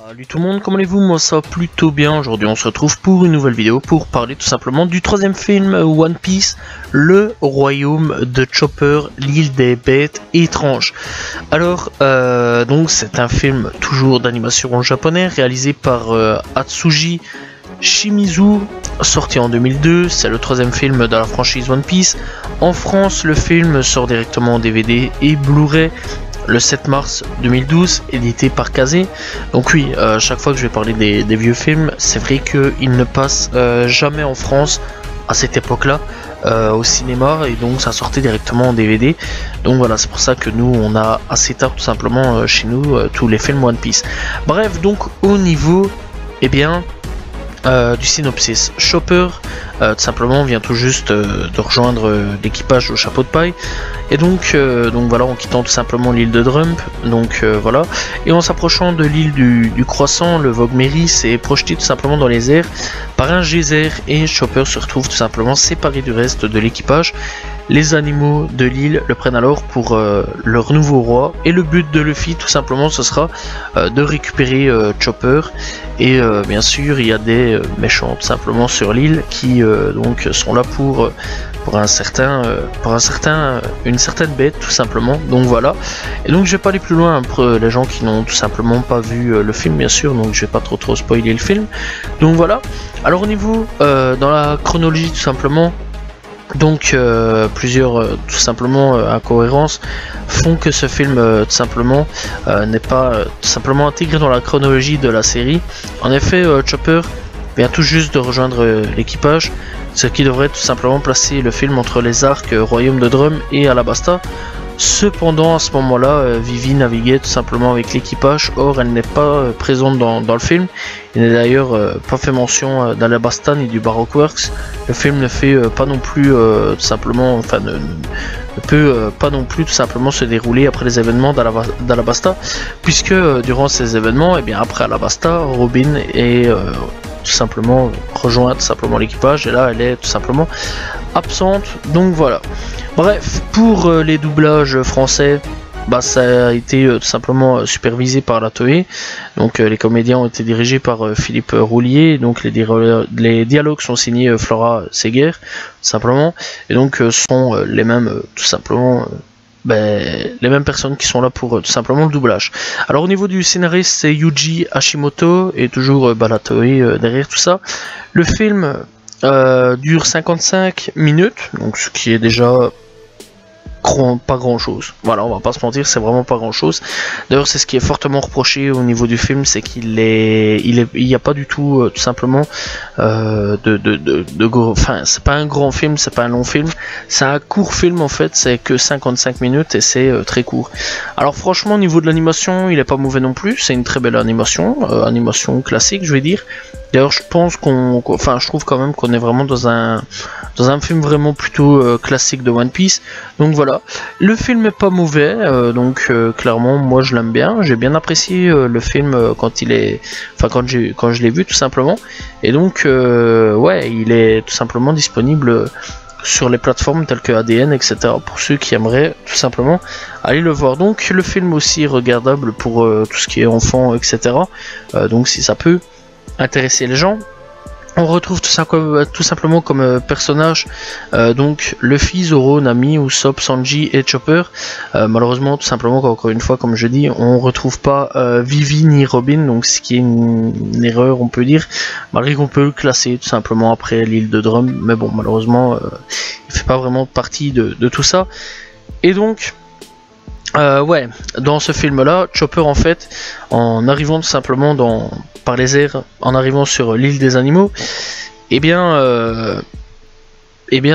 Salut tout le monde, comment allez-vous? Moi ça va plutôt bien. Aujourd'hui on se retrouve pour une nouvelle vidéo pour parler tout simplement du troisième film One Piece, le royaume de Chopper, l'île des bêtes étranges. Alors donc c'est un film toujours d'animation japonais réalisé par Atsushi Shimizu, sorti en 2002. C'est le troisième film de la franchise One Piece. En France le film sort directement en DVD et Blu-ray le 7 mars 2012, édité par Kazé. Donc oui, chaque fois que je vais parler des vieux films, c'est vrai qu'ils ne passent jamais en France à cette époque-là au cinéma, et donc ça sortait directement en DVD. Donc voilà, c'est pour ça que nous on a assez tard tout simplement chez nous tous les films One Piece. Bref, donc au niveau du synopsis, Chopper tout simplement vient tout juste de rejoindre l'équipage au chapeau de paille, et donc voilà, en quittant tout simplement l'île de Drum, voilà, et en s'approchant de l'île du Croissant, le Vogue Mary s'est projeté tout simplement dans les airs par un geyser, et Chopper se retrouve tout simplement séparé du reste de l'équipage. Les animaux de l'île le prennent alors pour leur nouveau roi, et le but de Luffy tout simplement ce sera de récupérer Chopper, et bien sûr il y a des méchants tout simplement sur l'île qui donc sont là pour une certaine bête tout simplement. Donc voilà, et donc je vais pas aller plus loin pour les gens qui n'ont tout simplement pas vu le film bien sûr, donc je vais pas trop spoiler le film. Donc voilà, alors au niveau dans la chronologie tout simplement, donc plusieurs tout simplement incohérences font que ce film tout simplement n'est pas tout simplement intégré dans la chronologie de la série. En effet, Chopper vient tout juste de rejoindre l'équipage, ce qui devrait tout simplement placer le film entre les arcs Royaume de Drum et Alabasta. Cependant, à ce moment-là, Vivi naviguait tout simplement avec l'équipage, or elle n'est pas présente dans le film. Il n'est d'ailleurs pas fait mention d'Alabasta ni du Baroque Works. Le film ne fait pas non plus tout simplement, enfin ne peut pas non plus tout simplement se dérouler après les événements d'Alabasta, puisque durant ces événements, et bien après Alabasta, Robin est tout simplement rejoint tout simplement l'équipage, et là elle est tout simplement absente. Donc voilà. Bref, pour les doublages français, ça a été tout simplement supervisé par la Toei. Donc les comédiens ont été dirigés par Philippe Roulier, donc les dialogues sont signés Flora Seger tout simplement, et donc sont les mêmes tout simplement les mêmes personnes qui sont là pour tout simplement le doublage. Alors au niveau du scénariste, c'est Yuji Hashimoto, et toujours la Toei derrière tout ça. Le film dure 55 minutes, donc ce qui est déjà pas grand chose. Voilà, on va pas se mentir, c'est vraiment pas grand chose. D'ailleurs, c'est ce qui est fortement reproché au niveau du film, c'est qu'il y a pas du tout tout simplement enfin, c'est pas un grand film, c'est pas un long film, c'est un court film en fait, c'est que 55 minutes et c'est très court. Alors franchement, au niveau de l'animation, il est pas mauvais non plus, c'est une très belle animation, animation classique, je vais dire. D'ailleurs, je pense je trouve quand même qu'on est vraiment dans un film vraiment plutôt classique de One Piece. Donc voilà, le film est pas mauvais, clairement moi je l'aime bien. J'ai bien apprécié le film quand je l'ai vu tout simplement. Et donc ouais, il est tout simplement disponible sur les plateformes telles que ADN, etc. pour ceux qui aimeraient tout simplement aller le voir. Donc le film aussi est regardable pour tout ce qui est enfant, etc. Donc si ça peut intéresser les gens. On retrouve tout simplement comme personnage donc Luffy, Zoro, Nami, Usopp, Sanji et Chopper. Malheureusement, tout simplement, encore une fois, comme je dis, on retrouve pas Vivi ni Robin, donc ce qui est une erreur, on peut dire, malgré qu'on peut le classer tout simplement après l'île de Drum, mais bon, malheureusement, il fait pas vraiment partie de tout ça. Et donc ouais, dans ce film-là, Chopper en fait, en arrivant tout simplement par les airs, en arrivant sur l'île des animaux, eh bien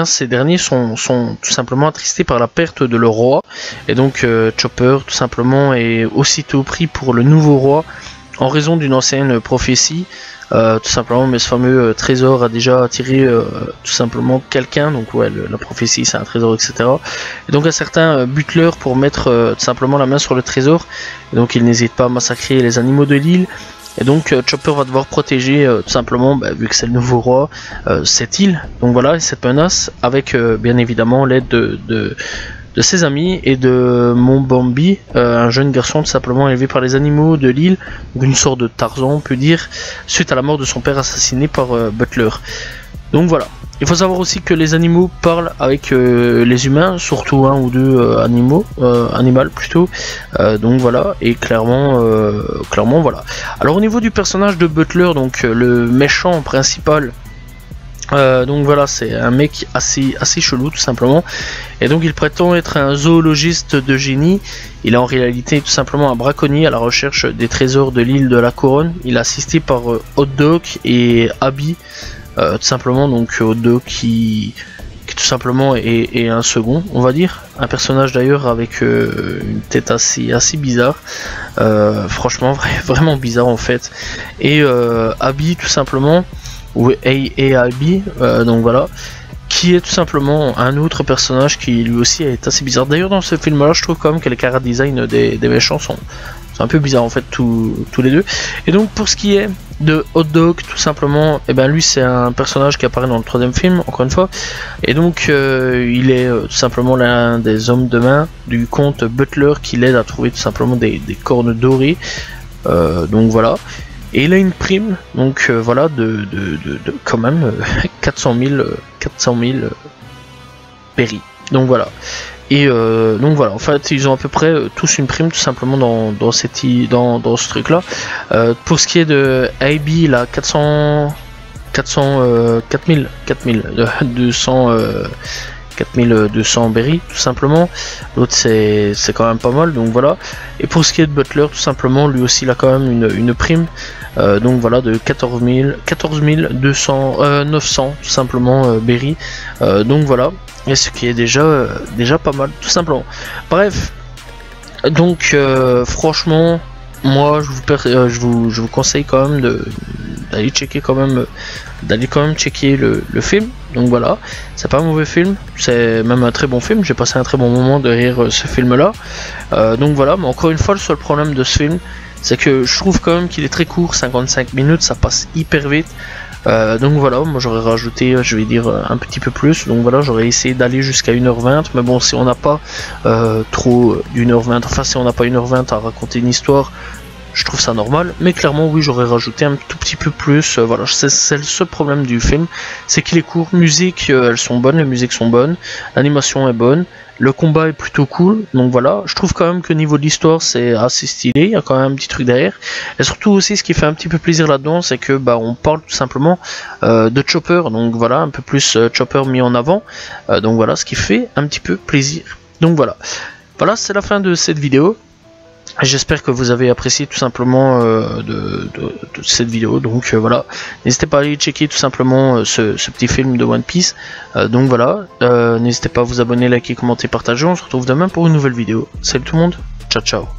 ces derniers sont tout simplement attristés par la perte de leur roi, et donc Chopper tout simplement est aussitôt pris pour le nouveau roi en raison d'une ancienne prophétie. Tout simplement, mais ce fameux trésor a déjà attiré tout simplement quelqu'un, donc ouais, la prophétie c'est un trésor, etc. Et donc un certain Butler pour mettre tout simplement la main sur le trésor, et donc il n'hésite pas à massacrer les animaux de l'île. Et donc Chopper va devoir protéger tout simplement, vu que c'est le nouveau roi, cette île, donc voilà, cette menace, avec bien évidemment l'aide ses amis et de Mon Bambi, un jeune garçon tout simplement élevé par les animaux de l'île, une sorte de Tarzan on peut dire, suite à la mort de son père assassiné par Butler. Donc voilà. Il faut savoir aussi que les animaux parlent avec les humains, surtout un ou deux animal plutôt. Donc voilà, et clairement voilà. Alors au niveau du personnage de Butler, donc le méchant principal, donc voilà, c'est un mec assez chelou tout simplement, et donc il prétend être un zoologiste de génie. Il est en réalité tout simplement un braconnier à la recherche des trésors de l'île de la Couronne. Il est assisté par Hot Dog et Abby, tout simplement, donc Hot Dog qui tout simplement est un second, on va dire, un personnage d'ailleurs avec une tête assez bizarre, franchement vraiment bizarre en fait, et Abby tout simplement, ou Abby, donc voilà, qui est tout simplement un autre personnage qui lui aussi est assez bizarre. D'ailleurs dans ce film là je trouve quand même que les chara design des méchants sont un peu bizarres en fait tous les deux. Et donc pour ce qui est de Hot Dog tout simplement, et ben lui c'est un personnage qui apparaît dans le troisième film encore une fois, et donc il est tout simplement l'un des hommes de main du comte Butler qui l'aide à trouver tout simplement des cornes dorées, donc voilà. Et il a une prime, donc voilà, de quand même 400 000 berry. Donc voilà. Et donc voilà, en fait ils ont à peu près tous une prime tout simplement dans ce truc là. Pour ce qui est de AB, il a 4200 berry tout simplement. L'autre c'est quand même pas mal, donc voilà. Et pour ce qui est de Butler tout simplement, lui aussi il a quand même une prime, donc voilà, de 14 900 tout simplement berry, donc voilà. Et ce qui est déjà pas mal tout simplement. Bref, donc franchement moi je vous conseille quand même d'aller checker quand même checker le film. Donc voilà, c'est pas un mauvais film, c'est même un très bon film. J'ai passé un très bon moment derrière ce film là, donc voilà. Mais encore une fois, le seul problème de ce film, c'est que je trouve quand même qu'il est très court, 55 minutes, ça passe hyper vite. Donc voilà, moi j'aurais rajouté, je vais dire, un petit peu plus. Donc voilà, j'aurais essayé d'aller jusqu'à 1h20, mais bon, si on n'a pas trop d'1h20, enfin si on n'a pas 1h20 à raconter une histoire, je trouve ça normal. Mais clairement oui, j'aurais rajouté un tout petit peu plus, voilà, c'est le seul problème du film, c'est qu'il est court. Musique, elles sont bonnes, les musiques sont bonnes, l'animation est bonne, le combat est plutôt cool, donc voilà. Je trouve quand même que niveau de l'histoire c'est assez stylé, il y a quand même un petit truc derrière. Et surtout aussi ce qui fait un petit peu plaisir là-dedans, c'est que on parle tout simplement de Chopper, donc voilà, un peu plus Chopper mis en avant, donc voilà, ce qui fait un petit peu plaisir. Donc voilà, c'est la fin de cette vidéo. J'espère que vous avez apprécié tout simplement de cette vidéo, donc voilà, n'hésitez pas à aller checker tout simplement ce petit film de One Piece, donc voilà, n'hésitez pas à vous abonner, liker, commenter, partager. On se retrouve demain pour une nouvelle vidéo. Salut tout le monde, ciao ciao.